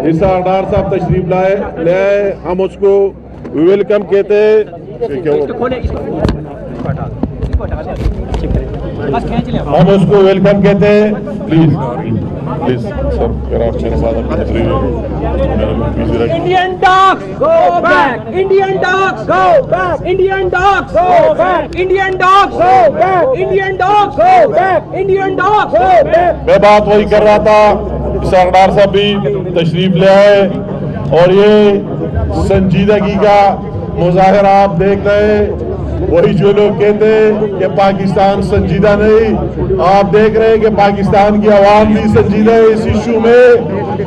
اسحاق ڈار صاحب تشریف لے آئے, ہم اس کو ویلکم کہتے ہیں, ہم اس کو ویلکم کہتے ہیں. پلیز پلیز سر, اگر آپ میرے ساتھ اپنی تقریر Indian dogs go back. Indian dogs go back. Indian dogs go back. Indian dogs go back. Indian dogs go back. Indian dogs go back. میں بات وہی کر رہا تھا. اسحاق ڈار صاحب بھی تشریف لے آئے اور یہ سنجیدگی کا مظاہرہ آپ دیکھ رہے ہیں. وہی جو لوگ کہتے ہیں کہ پاکستان سنجیدہ نہیں, آپ دیکھ رہے ہیں کہ پاکستان کی عوام بھی سنجیدہ ہے اس ایشو میں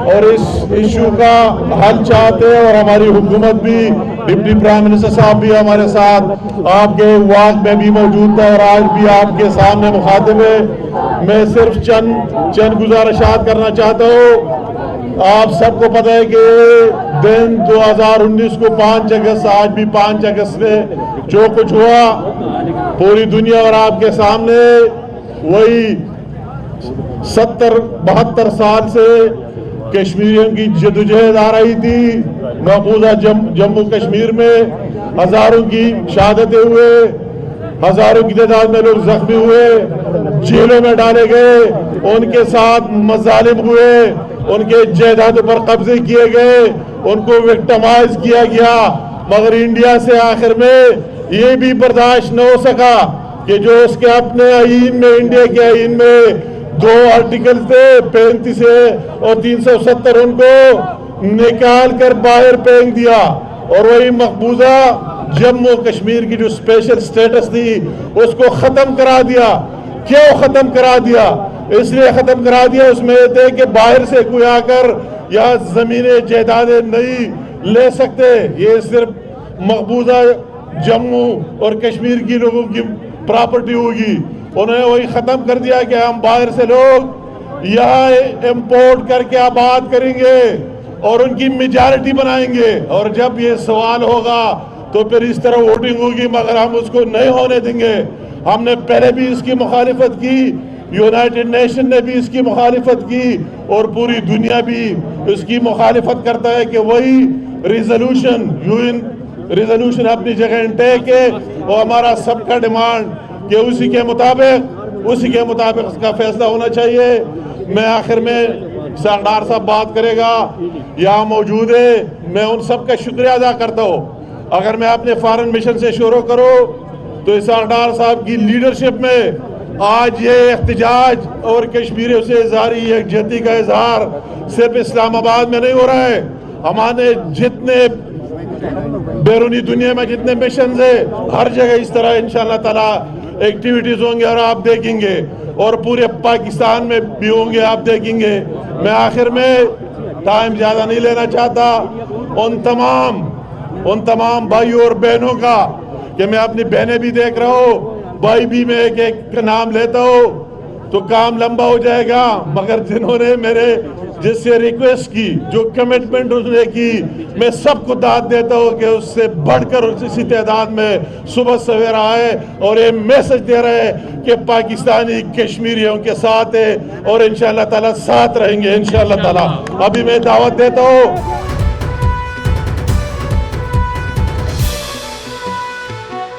اور اس ایشو کا حل چاہتے ہیں. اور ہماری حکومت بھی, ڈپٹی پرائم منسٹر صاحب بھی ہمارے ساتھ آپ کے واقع میں بھی موجود تھا اور آج بھی آپ کے سامنے مخاطب ہے. میں صرف چند گزارشات کرنا چاہتا ہوں. آپ سب کو پتہ ہے کہ دن 2019 کو 5 اگست, آج بھی 5 اگست میں جو کچھ ہوا پوری دنیا اور آپ کے سامنے, وہی 70-72 سال سے کشمیریوں کی جدوجہد آ رہی تھی. مقبوضہ جموں کشمیر میں ہزاروں کی شہادتیں ہوئے, ہزاروں کی تعداد میں لوگ زخمی ہوئے, جیلوں میں ڈالے گئے, ان کے ساتھ مظالم ہوئے, ان کے جائیدادوں پر قبضے کیے گئے, ان کو وکٹمائز کیا گیا. مگر انڈیا سے آخر میں یہ بھی برداشت نہ ہو سکا کہ جو اس کے اپنے آئین میں, انڈیا کے آئین میں 2 آرٹیکل تھے 35 اور 370, ان کو نکال کر باہر پھینک دیا اور وہی مقبوضہ جموں کشمیر کی جو اسپیشل سٹیٹس تھی اس کو ختم کرا دیا. کیوں ختم کرا دیا؟ اس لیے ختم کرا دیا, اس میں یہ تھے کہ باہر سے کوئی آ کر یا زمینیں جائیدادیں نہیں لے سکتے, یہ صرف مقبوضہ جموں اور کشمیر کی لوگوں کی پراپرٹی ہوگی. انہوں نے وہی ختم کر دیا کہ ہم باہر سے لوگ یہاں امپورٹ کر کے آباد کریں گے اور ان کی میجارٹی بنائیں گے, اور جب یہ سوال ہوگا تو پھر اس طرح ووٹنگ ہوگی, مگر ہم اس کو نہیں ہونے دیں گے. ہم نے پہلے بھی اس کی مخالفت کی, یونائٹڈ نیشن نے بھی اس کی مخالفت کی اور پوری دنیا بھی اس کی مخالفت کرتا ہے کہ وہی ریزولوشن, یو این ریزولوشن اپنی جگہ انٹیک ہے, اور ہمارا سب کا ڈیمانڈ کہ اسی کے مطابق اس کا فیصلہ ہونا چاہیے. میں آخر میں اسحاق ڈار صاحب بات کرے گا, یہاں موجود ہے, میں ان سب کا شکریہ ادا کرتا ہوں. اگر میں اپنے فارن مشن سے شروع کروں تو اسحاق ڈار صاحب کی لیڈرشپ میں آج یہ احتجاج اور کشمیریوں سے اظہاری یکجہتی کا اظہار صرف اسلام آباد میں نہیں ہو رہا ہے. ہمارے جتنے بیرونی دنیا میں جتنے مشنز ہیں ہر جگہ اس طرح انشاءاللہ تعالی ایکٹیویٹیز ہوں گے اور آپ دیکھیں گے, اور پورے پاکستان میں بھی ہوں گے, آپ دیکھیں گے. میں آخر میں ٹائم زیادہ نہیں لینا چاہتا, ان تمام بھائیوں اور بہنوں کا, کہ میں اپنی بہنیں بھی دیکھ رہا ہوں, بھائی بھی میں ایک ایک نام لیتا ہوں تو کام لمبا ہو جائے گا, مگر جنہوں نے میرے جس سے ریکویسٹ کی, جو کمٹمنٹ اس نے کی, میں سب کو داد دیتا ہوں کہ اس سے بڑھ کر اسی تعداد میں صبح سویرا آئے اور یہ میسج دے رہے ہیں کہ پاکستانی کشمیریوں کے ساتھ ہے اور انشاءاللہ تعالیٰ ساتھ رہیں گے انشاءاللہ تعالیٰ. ابھی میں دعوت دیتا ہوں